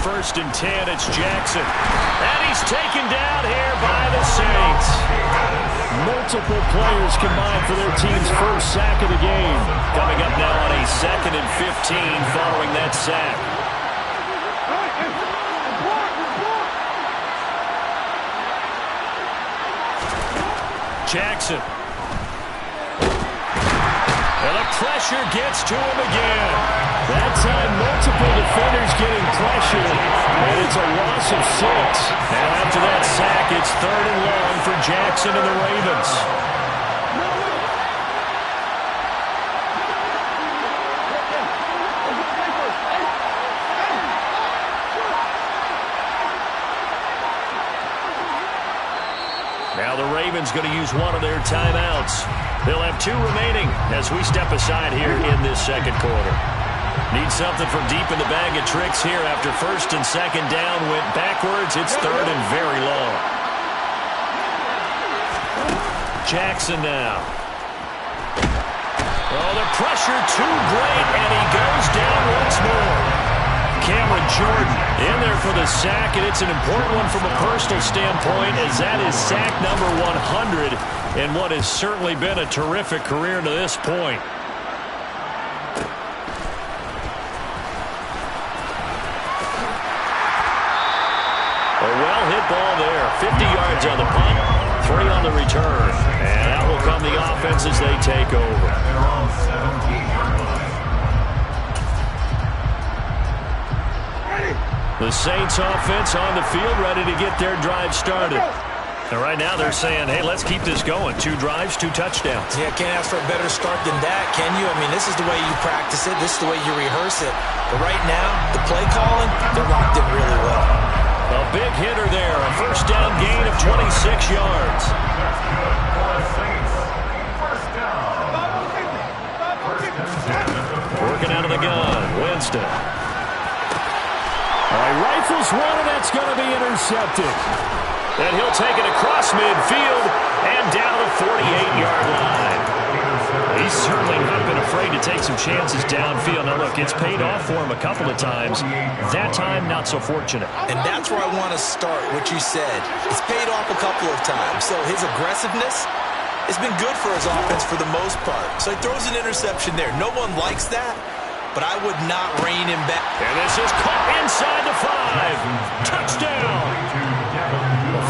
1st and 10. It's Jackson. And he's taken down here by the Saints. Multiple players combined for their team's first sack of the game. Coming up now on a 2nd and 15 following that sack. Jackson. And the pressure gets to him again. That time, multiple defenders getting pressure, and it's a loss of 6. And after that sack, it's 3rd and long for Jackson and the Ravens. Now the Ravens going to use one of their timeouts. They'll have 2 remaining as we step aside here in this 2nd quarter. Need something from deep in the bag of tricks here after 1st and 2nd down. Went backwards. It's 3rd and very long. Jackson now. Oh, the pressure too great, and he goes down once more. Cameron Jordan in there for the sack, and it's an important one from a personal standpoint, as that is sack number 100 in what has certainly been a terrific career to this point. A well-hit ball there. 50 yards on the punt, 3 on the return. And out will come the offense as they take over. The Saints offense on the field, ready to get their drive started. And right now they're saying, hey, let's keep this going. 2 drives, 2 touchdowns. Yeah, can't ask for a better start than that, can you? I mean, this is the way you practice it. This is the way you rehearse it. But right now, the play calling, they're locked in really well. A big hitter there. A 1st down gain of 26 yards. Working out of the gun. Winston. All right, rifles one, and that's going to be intercepted. And he'll take it across midfield and down the 48-yard line. He's certainly not been afraid to take some chances downfield. Now, look, it's paid off for him a couple of times. That time, not so fortunate. And that's where I want to start, what you said. It's paid off a couple of times. So his aggressiveness has been good for his offense for the most part. So he throws an interception there. No one likes that, but I would not rein him back. And this is caught inside the 5. Touchdown.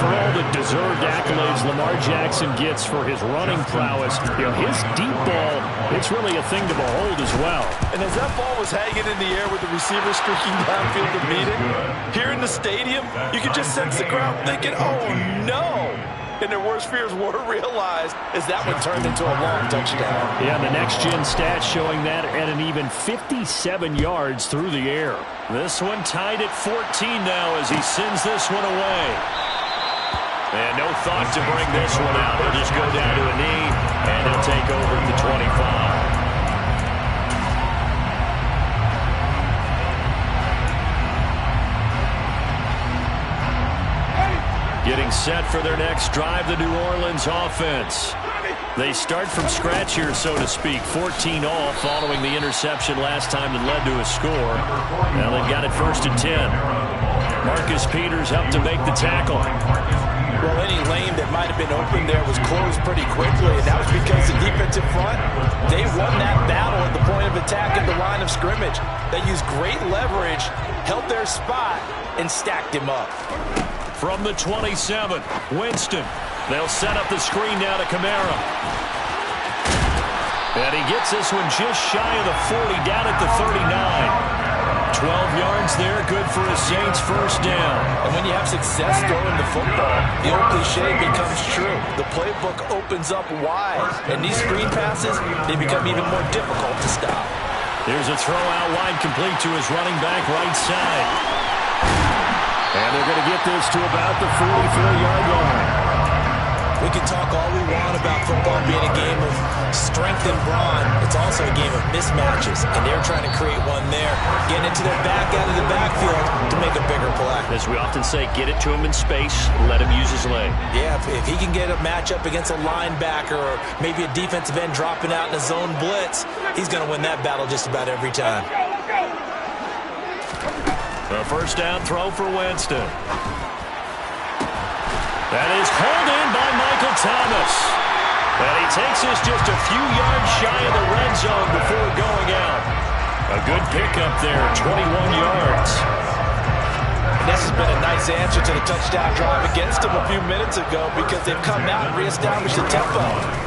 For all the deserved accolades Lamar Jackson gets for his running prowess, you know, his deep ball, it's really a thing to behold as well. And as that ball was hanging in the air with the receiver streaking downfield to meet it, here in the stadium, you could just sense the crowd thinking, oh no! And their worst fears were realized as that one turned into a long touchdown. Yeah, the next-gen stats showing that at an even 57 yards through the air. This one tied at 14 now as he sends this one away. And no thought to bring this one out. He'll just go down to a knee, and he'll take over at the 25. Getting set for their next drive, the New Orleans offense. They start from scratch here, so to speak. 14 all following the interception last time that led to a score. Now they've got it 1st and 10. Marcus Peters up to make the tackle. Well, any lane that might have been open there was closed pretty quickly, and that was because the defensive front, they won that battle at the point of attack at the line of scrimmage. They used great leverage, held their spot, and stacked him up. From the 27, Winston. They'll set up the screen now to Kamara. And he gets this one just shy of the 40, down at the 39. 12 yards there, good for a Saints 1st down. And when you have success throwing the football, the old cliche becomes true. The playbook opens up wide, and these screen passes, they become even more difficult to stop. Here's a throw out wide, complete to his running back right side. And they're going to get this to about the 44-yard line. We can talk all we want about football being a game of strength and brawn. It's also a game of mismatches, and they're trying to create one there. Getting it to their back out of the backfield to make a bigger play. As we often say, get it to him in space, let him use his leg. Yeah, if he can get a matchup against a linebacker or maybe a defensive end dropping out in a zone blitz, he's going to win that battle just about every time. A first down throw for Winston. That is hauled in by Michael Thomas. And he takes us just a few yards shy of the red zone before going out. A good pickup there, 21 yards. And this has been a nice answer to the touchdown drive against them a few minutes ago because they've come out and reestablished the tempo.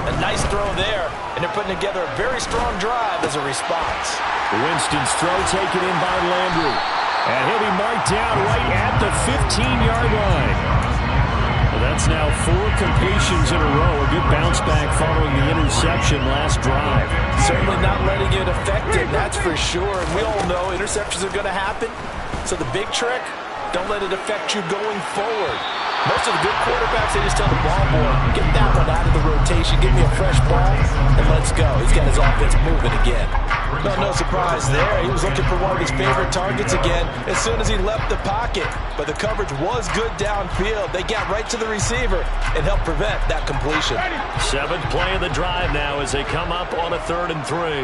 A nice throw there, and they're putting together a very strong drive as a response. Winston's throw taken in by Landry. And he'll be marked down right at the 15-yard line. Well, that's now 4 completions in a row. A good bounce back following the interception last drive. Certainly not letting it affect him, that's for sure. And we all know interceptions are going to happen. So the big trick, don't let it affect you going forward. Most of the good quarterbacks, they just tell the ball boy, get that one out of the rotation, give me a fresh ball, and let's go. He's got his offense moving again. No surprise there. He was looking for one of his favorite targets again as soon as he left the pocket. But the coverage was good downfield. They got right to the receiver and helped prevent that completion. 7th play of the drive now as they come up on a 3rd and 3.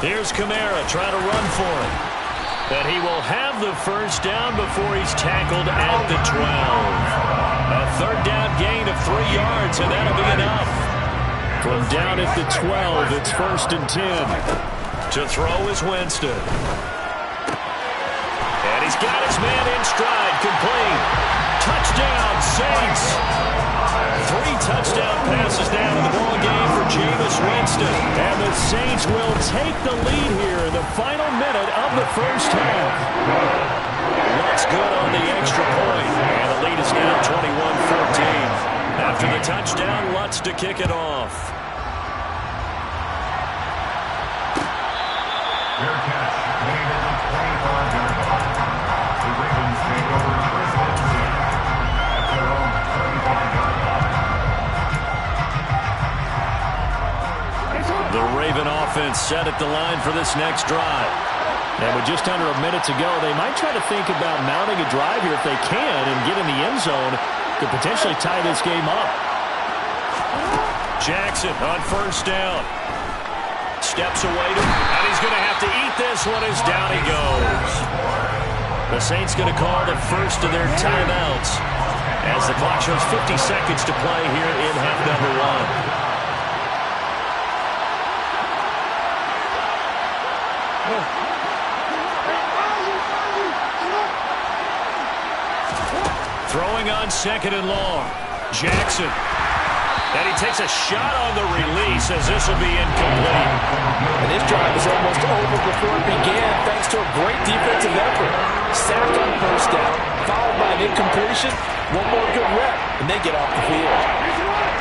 Here's Kamara trying to run for it. And he will have the first down before he's tackled at the 12. A 3rd down gain of 3 yards, and that'll be enough. From down at the 12, it's 1st and 10. To throw is Winston. And he's got his man in stride, complete. Touchdown, Saints. 3 touchdown passes now in the ball game for Jameis Winston. And the Saints will take the lead here in the final minute of the first half. Looks good on the extra point. And the lead is now 21-14. After the touchdown, Lutz to kick it off. The Raven offense set at the line for this next drive. And with just under a minute to go, they might try to think about mounting a drive here if they can and get in the end zone to potentially tie this game up. Jackson on first down. Steps away to him, and he's going to have to eat this one as down he goes. The Saints going to call the first of their timeouts as the clock shows 50 seconds to play here in half number 1. Throwing on 2nd and long. Jackson. And he takes a shot on the release as this will be incomplete. And this drive is almost over before it began thanks to a great defensive effort. Sacked on first down, followed by an incompletion. One more good rep, and they get off the field.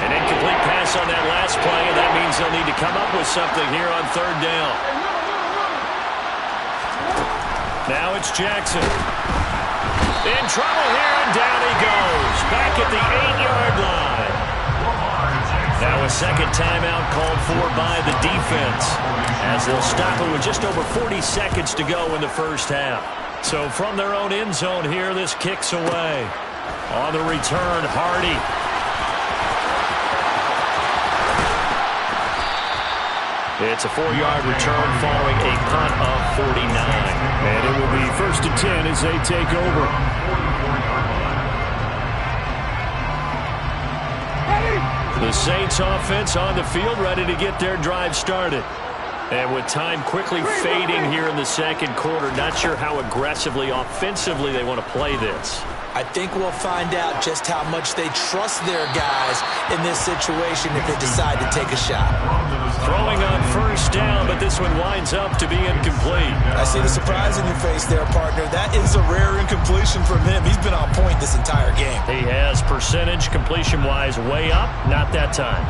An incomplete pass on that last play, and that means they'll need to come up with something here on 3rd down. Now it's Jackson. In trouble here, and down he goes. Back at the 8-yard line. Now a second timeout called for by the defense as they'll stop it with just over 40 seconds to go in the first half. So from their own end zone here, this kicks away. On the return, Hardy. It's a 4-yard return following a punt of 49. And it will be 1st and 10 as they take over. The Saints offense on the field ready to get their drive started. And with time quickly fading here in the second quarter, not sure how aggressively, offensively they want to play this. I think we'll find out just how much they trust their guys in this situation if they decide to take a shot. Throwing on first down, but this one winds up to be incomplete. I see the surprise in your face there, partner. That is a rare incompletion from him. He's been on point this entire game. He has percentage completion-wise way up, not that time.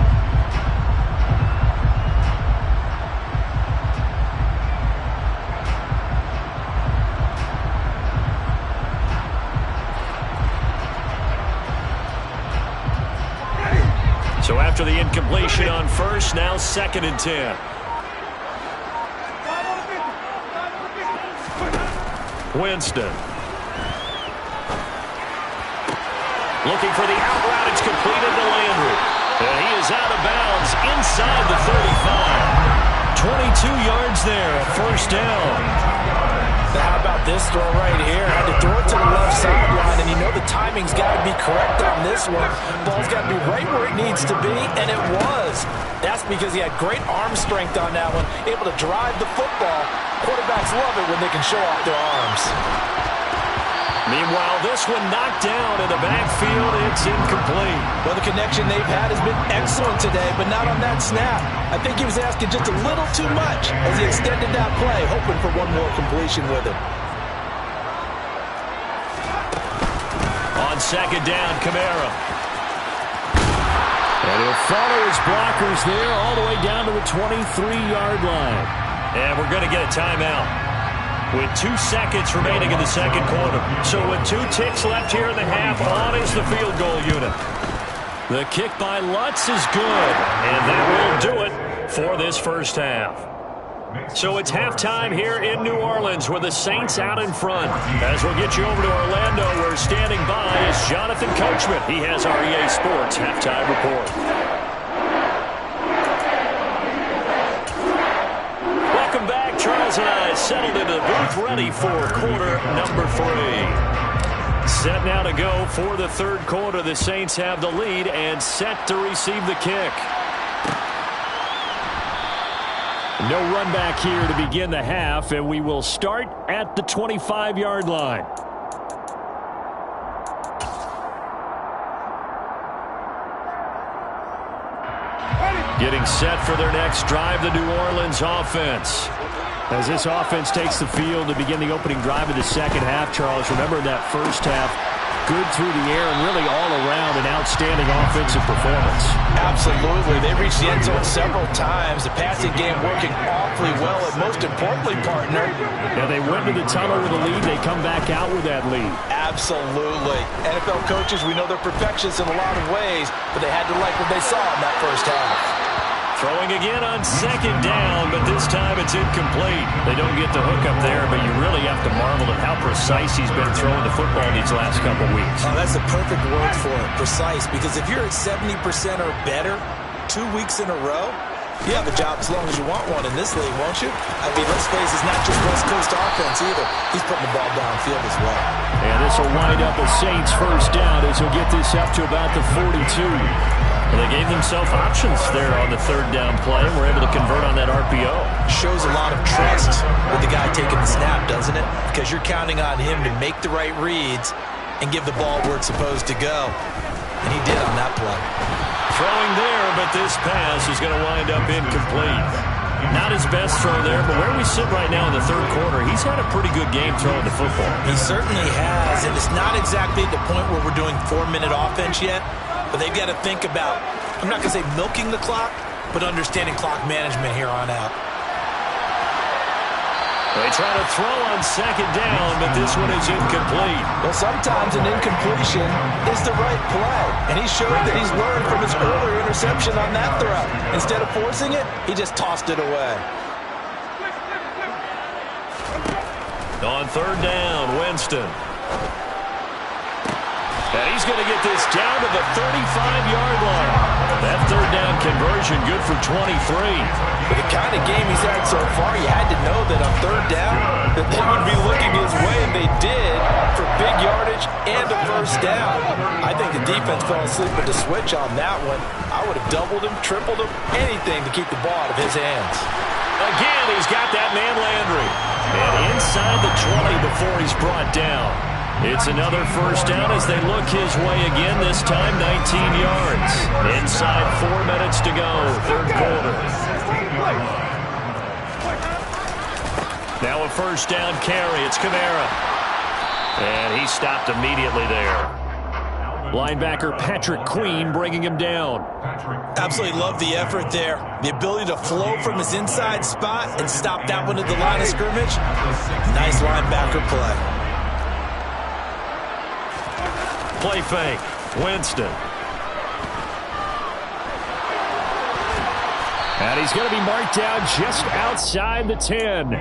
So after the incompletion on first, now 2nd and 10. Winston. Looking for the out route. It's completed to Landry. And he is out of bounds inside the 35. 22 yards there, first down. Now, how about this throw right here? Had to throw it to the left sideline, and you know the timing's got to be correct on this one. Ball's got to be right where it needs to be, and it was. That's because he had great arm strength on that one, able to drive the football. Quarterbacks love it when they can show off their arms. Meanwhile, this one knocked down in the backfield. It's incomplete. Well, the connection they've had has been excellent today, but not on that snap. I think he was asking just a little too much as he extended that play, hoping for one more completion with it. On second down, Kamara. And he'll follow his blockers there all the way down to the 23-yard line. And we're going to get a timeout with 2 seconds remaining in the second quarter. So with 2 ticks left here in the half, on is the field goal unit. The kick by Lutz is good, and that will do it for this first half. So it's halftime here in New Orleans with the Saints out in front. As we'll get you over to Orlando, where standing by is Jonathan Coachman. He has our EA Sports halftime report. Welcome back. Charles and I settled into the booth ready for quarter number 3. Set now to go for the third quarter. The Saints have the lead and set to receive the kick. No run back here to begin the half, and we will start at the 25-yard line. Getting set for their next drive, the New Orleans offense. As this offense takes the field to begin the opening drive of the second half, Charles, remember in that first half, good through the air and really all around an outstanding offensive performance. Absolutely. They reached the end zone several times. The passing game working awfully well, and most importantly, partner. Yeah, they went to the tunnel with a lead. They come back out with that lead. Absolutely. NFL coaches, we know they're perfectionists in a lot of ways, but they had to like what they saw in that first half. Throwing again on second down, but this time it's incomplete. They don't get the hook up there, but you really have to marvel at how precise he's been throwing the football these last couple weeks. Oh, that's the perfect word for it, precise, because if you're at 70% or better 2 weeks in a row, you have a job as long as you want one in this league, won't you? I mean, let's face it, it's not just West Coast offense either. He's putting the ball downfield as well. And this will wind up a Saints first down as he'll get this up to about the 42. Well, they gave themselves options there on the third down play and were able to convert on that RPO. Shows a lot of trust with the guy taking the snap, doesn't it? Because you're counting on him to make the right reads and give the ball where it's supposed to go. And he did on that play. Throwing there, but this pass is going to wind up incomplete. Not his best throw there, but where we sit right now in the third quarter, he's had a pretty good game throwing the football. He certainly has, and it's not exactly at the point where we're doing 4-minute offense yet. But they've got to think about, I'm not going to say milking the clock, but understanding clock management here on out. They try to throw on second down, but this one is incomplete. Well, sometimes an incompletion is the right play. And he showed that he's learned from his earlier interception on that throw. Instead of forcing it, he just tossed it away. On third down, Winston. And he's going to get this down to the 35-yard line. That third down conversion good for 23. With the kind of game he's had so far, you had to know that on third down that they would be looking his way, and they did, for big yardage and a first down. I think the defense fell asleep with the switch on that one. I would have doubled him, tripled him, anything to keep the ball out of his hands. Again, he's got that man Landry. And inside the 20 before he's brought down. It's another first down as they look his way again, this time 19 yards. Inside 4 minutes to go, third quarter. Now a first down carry. It's Kamara. And he stopped immediately there. Linebacker Patrick Queen bringing him down. Absolutely love the effort there. The ability to flow from his inside spot and stop that one at the line of scrimmage. Nice linebacker play. Play fake. Winston. And he's going to be marked down just outside the 10.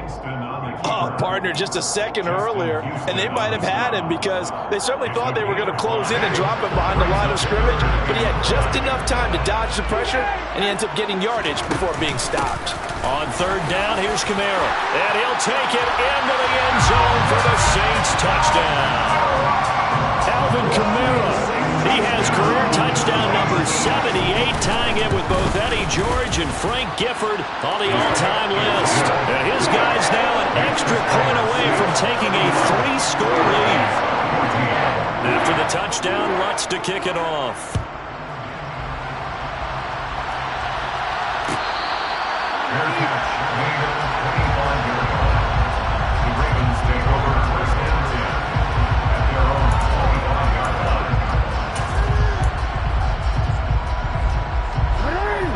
Oh, partner, just a second earlier, and they might have had him because they certainly thought they were going to close in and drop him behind the line of scrimmage, but he had just enough time to dodge the pressure, and he ends up getting yardage before being stopped. On third down, here's Kamara, and he'll take it into the end zone for the Saints touchdown. Alvin Kamara. He has career touchdown number 78, tying it with both Eddie George and Frank Gifford on the all-time list. And his guy's now an extra point away from taking a 3-score lead. After the touchdown, Lutz to kick it off.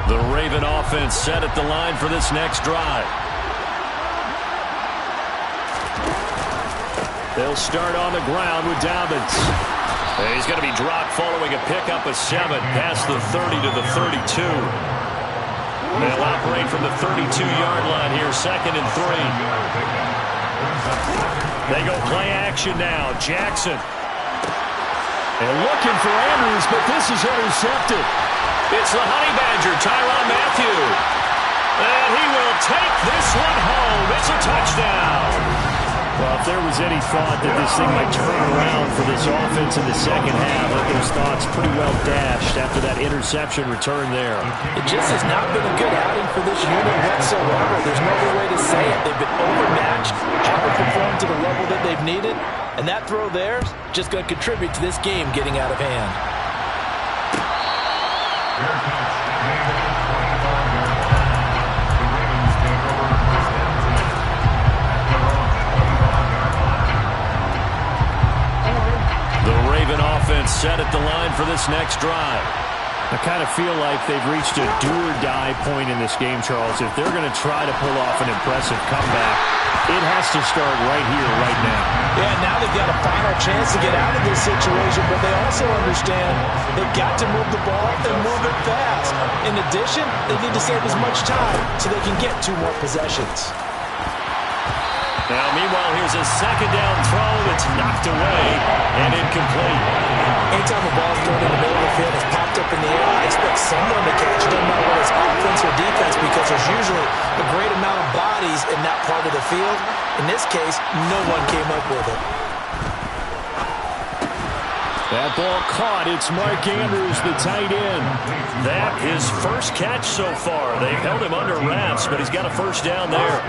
The Raven offense set at the line for this next drive. They'll start on the ground with Dobbins. He's going to be dropped following a pickup of 7 past the 30 to the 32. They'll operate from the 32-yard line here, 2nd and 3. They go play action now. Jackson. And looking for Andrews, but this is intercepted. It's the Honey Badger, Tyrann Mathieu. And he will take this one home. It's a touchdown. Well, if there was any thought that this thing might turn around for this offense in the second half, those thoughts pretty well dashed after that interception return there. It just has not been a good outing for this unit whatsoever. There's no other way to say it. They've been overmatched, haven't performed to the level that they've needed, and that throw there is just going to contribute to this game getting out of hand. The Raven offense set at the line for this next drive. I kind of feel like they've reached a do-or-die point in this game, Charles. If they're going to try to pull off an impressive comeback, it has to start right here, right now. Yeah, now they've got a final chance to get out of this situation, but they also understand they've got to move the ball and move it fast. In addition, they need to save as much time so they can get 2 more possessions. Now, meanwhile, here's a 2nd down throw that's knocked away and incomplete. Anytime a ball's thrown in the middle of the field, it's popped up in the air, I expect someone to catch it, no matter whether it's offense or defense, because there's usually a great amount of bodies in that part of the field. In this case, no one came up with it. That ball caught. It's Mark Andrews, the tight end. That his first catch so far. They've held him under wraps, but he's got a first down there.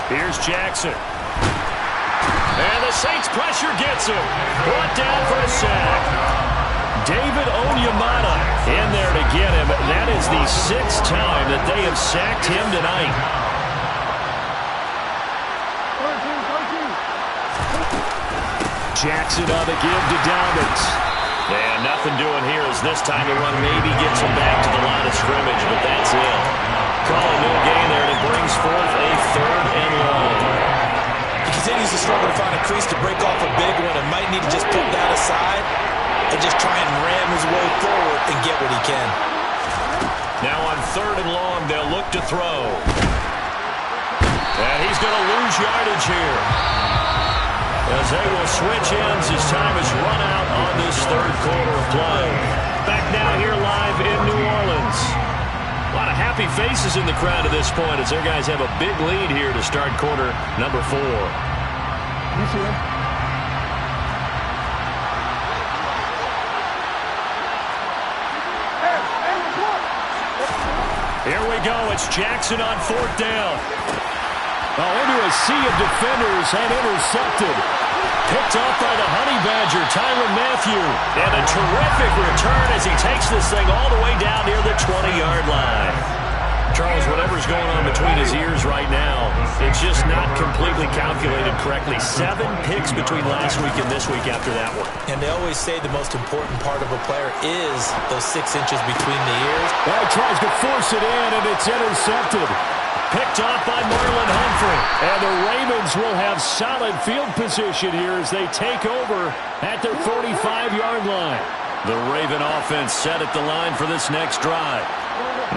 Here's Jackson. And the Saints pressure gets him. Brought down for a sack. David Onyemata in there to get him. That is the 6th time that they have sacked him tonight. Jackson on the give to Dobbins. And nothing doing here as this time the run maybe gets him back to the line of scrimmage, but that's it. Calling no gain there, and it brings forth a 3rd and long. He continues to struggle to find a crease to break off a big one and might need to just put that aside and just try and ram his way forward and get what he can. Now on 3rd and long, they'll look to throw. And he's going to lose yardage here, as they will switch ends as time is run out on this 3rd quarter of play. Back now here live in New Orleans. A lot of happy faces in the crowd at this point as their guys have a big lead here to start quarter number 4. Here we go. It's Jackson on 4th down. Into a sea of defenders and intercepted. Picked off by the Honey Badger, Tyrann Mathieu. And a terrific return as he takes this thing all the way down near the 20-yard line. Charles, whatever's going on between his ears right now, it's just not completely calculated correctly. 7 picks between last week and this week after that one. And they always say the most important part of a player is those 6 inches between the ears. Well, he tries to force it in, and it's intercepted. picked off by Marlon Humphrey. And the Ravens will have solid field position here as they take over at their 45-yard line. The Raven offense set at the line for this next drive.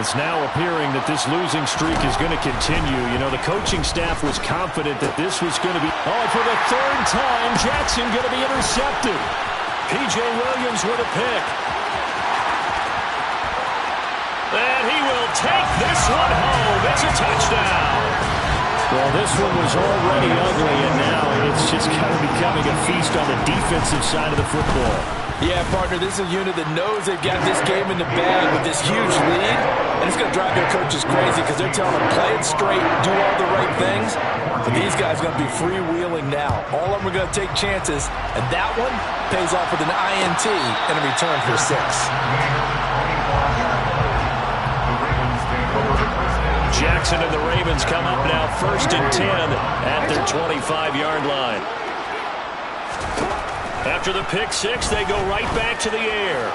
It's now appearing that this losing streak is going to continue. You know, the coaching staff was confident that this was going to be... Oh, for the third time, Jackson going to be intercepted. P.J. Williams with a pick. And he will take this one home. It's a touchdown. Well, this one was already ugly, and now it's just kind of becoming a feast on the defensive side of the football. Yeah, partner, this is a unit that knows they've got this game in the bag with this huge lead, and it's going to drive their coaches crazy because they're telling them, play it straight, do all the right things. But these guys are going to be freewheeling now. All of them are going to take chances, and that one pays off with an INT and a return for 6. Jackson and the Ravens come up now 1st and 10 at their 25-yard line. After the pick 6, they go right back to the air.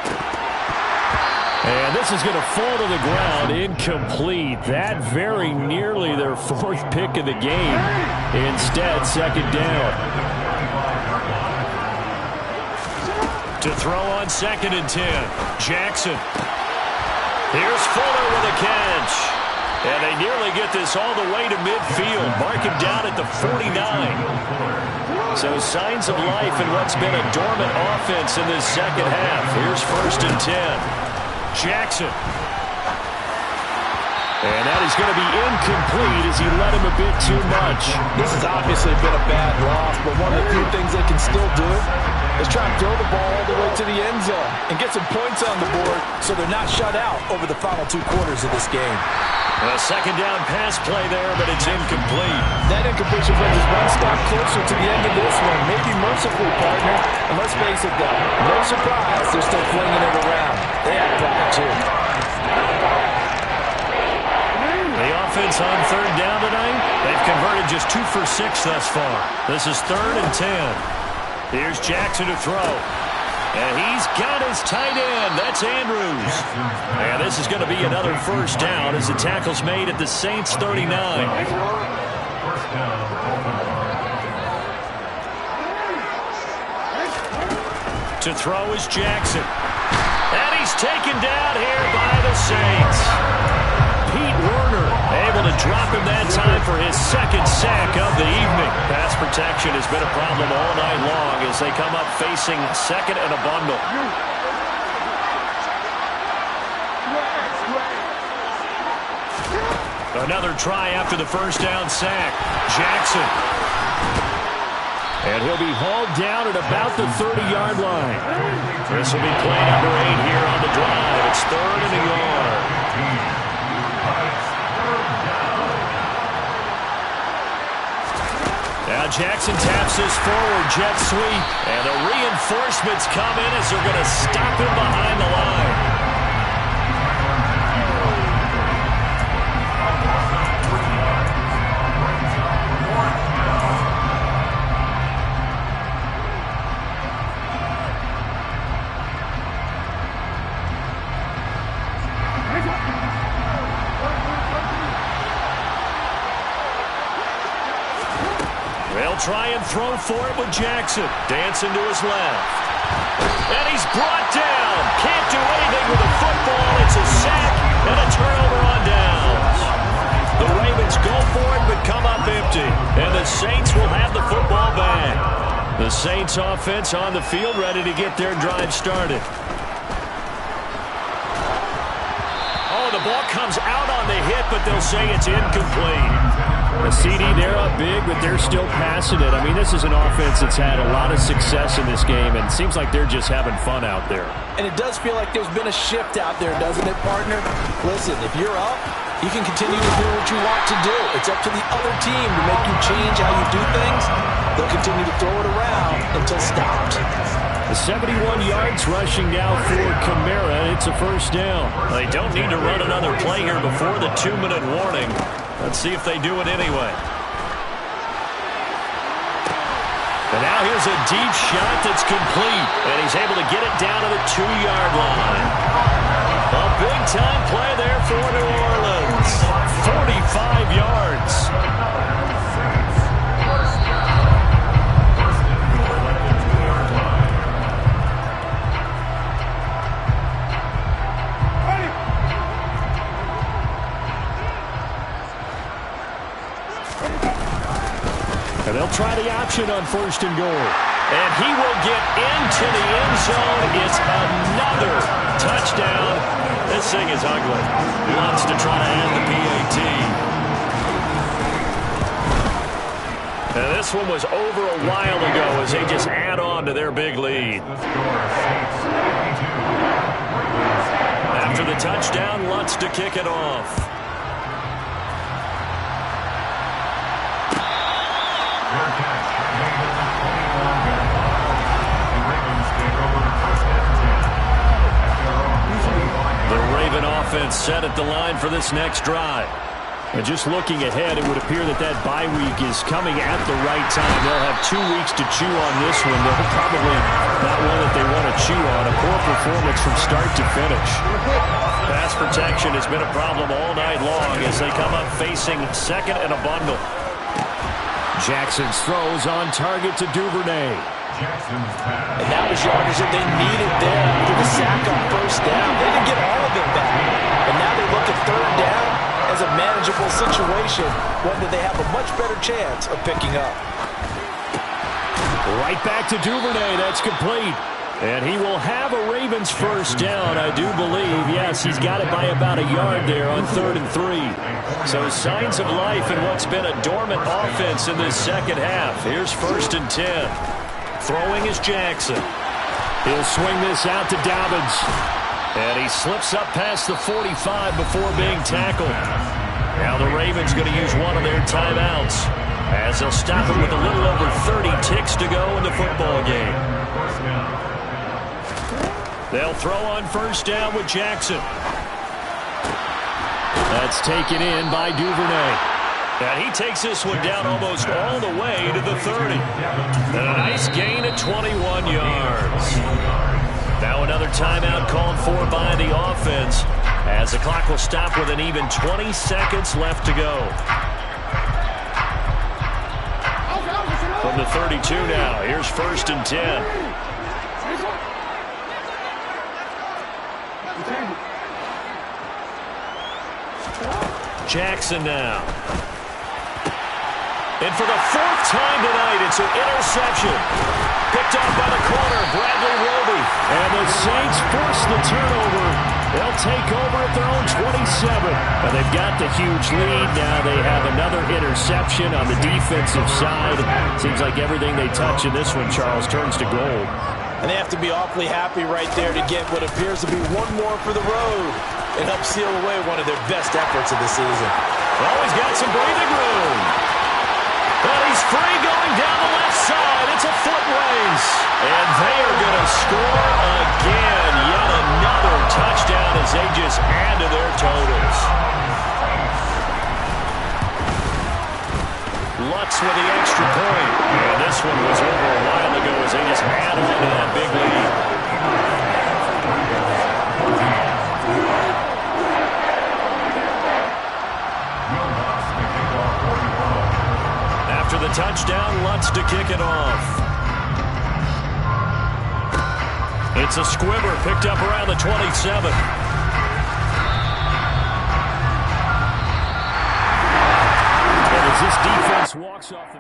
And this is going to fall to the ground, incomplete. That very nearly their 4th pick of the game. Instead, 2nd down. To throw on 2nd and 10, Jackson. Here's Fuller with a catch. And they nearly get this all the way to midfield. Mark him down at the 49. So signs of life in what's been a dormant offense in this second half. Here's 1st and 10. Jackson. And that is going to be incomplete as he let him a bit too much. This has obviously been a bad loss, but one of the few things they can still do is try and throw the ball all the way to the end zone and get some points on the board so they're not shut out over the final 2 quarters of this game. A 2nd down pass play there, but it's incomplete. That incompletion brings us one stop closer to the end of this one. Maybe mercifully, partner. And let's face it, though, no surprise, they're still flinging it around. They have pride, too. The offense on 3rd down tonight, they've converted just 2 for 6 thus far. This is 3rd and 10. Here's Jackson to throw. And he's got his tight end. That's Andrews. And this is going to be another 1st down as the tackle's made at the Saints 39. To throw is Jackson. And he's taken down here by the Saints. Pete Werner able to drop him that time for his 2nd sack of the evening. Pass protection has been a problem all night long as they come up facing 2nd and a bundle. Another try after the 1st down sack. Jackson. And he'll be hauled down at about the 30-yard line. This will be play number 8 here on the drive. It's 3rd and a yard. Now Jackson taps this forward jet sweep. And the reinforcements come in as they're going to stop him behind the line. Try and throw for it with Jackson. Dancing to his left. And he's brought down. Can't do anything with the football. It's a sack and a turnover on downs. The Ravens go for it but come up empty. And the Saints will have the football back. The Saints offense on the field ready to get their drive started. Oh, the ball comes out on the hit, but they'll say it's incomplete. A CD, they're up big, but they're still passing it. I mean, this is an offense that's had a lot of success in this game, and it seems like they're just having fun out there. And it does feel like there's been a shift out there, doesn't it, partner? Listen, if you're up, you can continue to do what you want to do. It's up to the other team to make you change how you do things. They'll continue to throw it around until stopped. The 71 yards rushing now for Kamara. It's a 1st down. They don't need to run another play here before the 2-minute warning. Let's see if they do it anyway. And now here's a deep shot that's complete. And he's able to get it down to the 2-yard line. A big-time play there for New Orleans. 45 yards. And they'll try the option on 1st and goal. And he will get into the end zone. It's another touchdown. This thing is ugly. Wants to try to add the PAT. And this one was over a while ago as they just add on to their big lead. After the touchdown, Lutz to kick it off. The Raven offense set at the line for this next drive. And just looking ahead, it would appear that bye week is coming at the right time. They'll have 2 weeks to chew on this one. They're probably not one that they want to chew on. A poor performance from start to finish. Pass protection has been a problem all night long as they come up facing second and a bundle. Jackson's throws on target to Duvernay. And that was yardage that they needed there after the sack on 1st down. They didn't get all of it back. And now they look at 3rd down as a manageable situation, one that they have a much better chance of picking up. Right back to Duvernay. That's complete. And he will have a Ravens 1st down, I do believe. Yes, he's got it by about a yard there on 3rd and 3. So signs of life in what's been a dormant offense in this second half. Here's 1st and 10. Throwing is Jackson. He'll swing this out to Dobbins. And he slips up past the 45 before being tackled. Now the Ravens going to use one of their timeouts as they'll stop him with a little over 30 ticks to go in the football game. They'll throw on 1st down with Jackson. That's taken in by Duvernay. And he takes this one down almost all the way to the 30. And a nice gain of 21 yards. Now another timeout called for by the offense as the clock will stop with an even 20 seconds left to go. From the 32 now, here's 1st and 10. Jackson now. And for the 4th time tonight, it's an interception. Picked off by the corner, Bradley Roby. And the Saints force the turnover. They'll take over at their own 27. And they've got the huge lead. Now they have another interception on the defensive side. Seems like everything they touch in this one, Charles, turns to gold. And they have to be awfully happy right there to get what appears to be one more for the road and help seal away one of their best efforts of the season. Well, he's got some breathing room. But he's free going down the left side. It's a foot race. And they are going to score again. Yet another touchdown as they just add to their totals. Lutz with the extra point. And this one was over a while ago as they just add on to that big lead. After the touchdown, Lutz to kick it off. It's a squibber picked up around the 27. And as this defense walks off the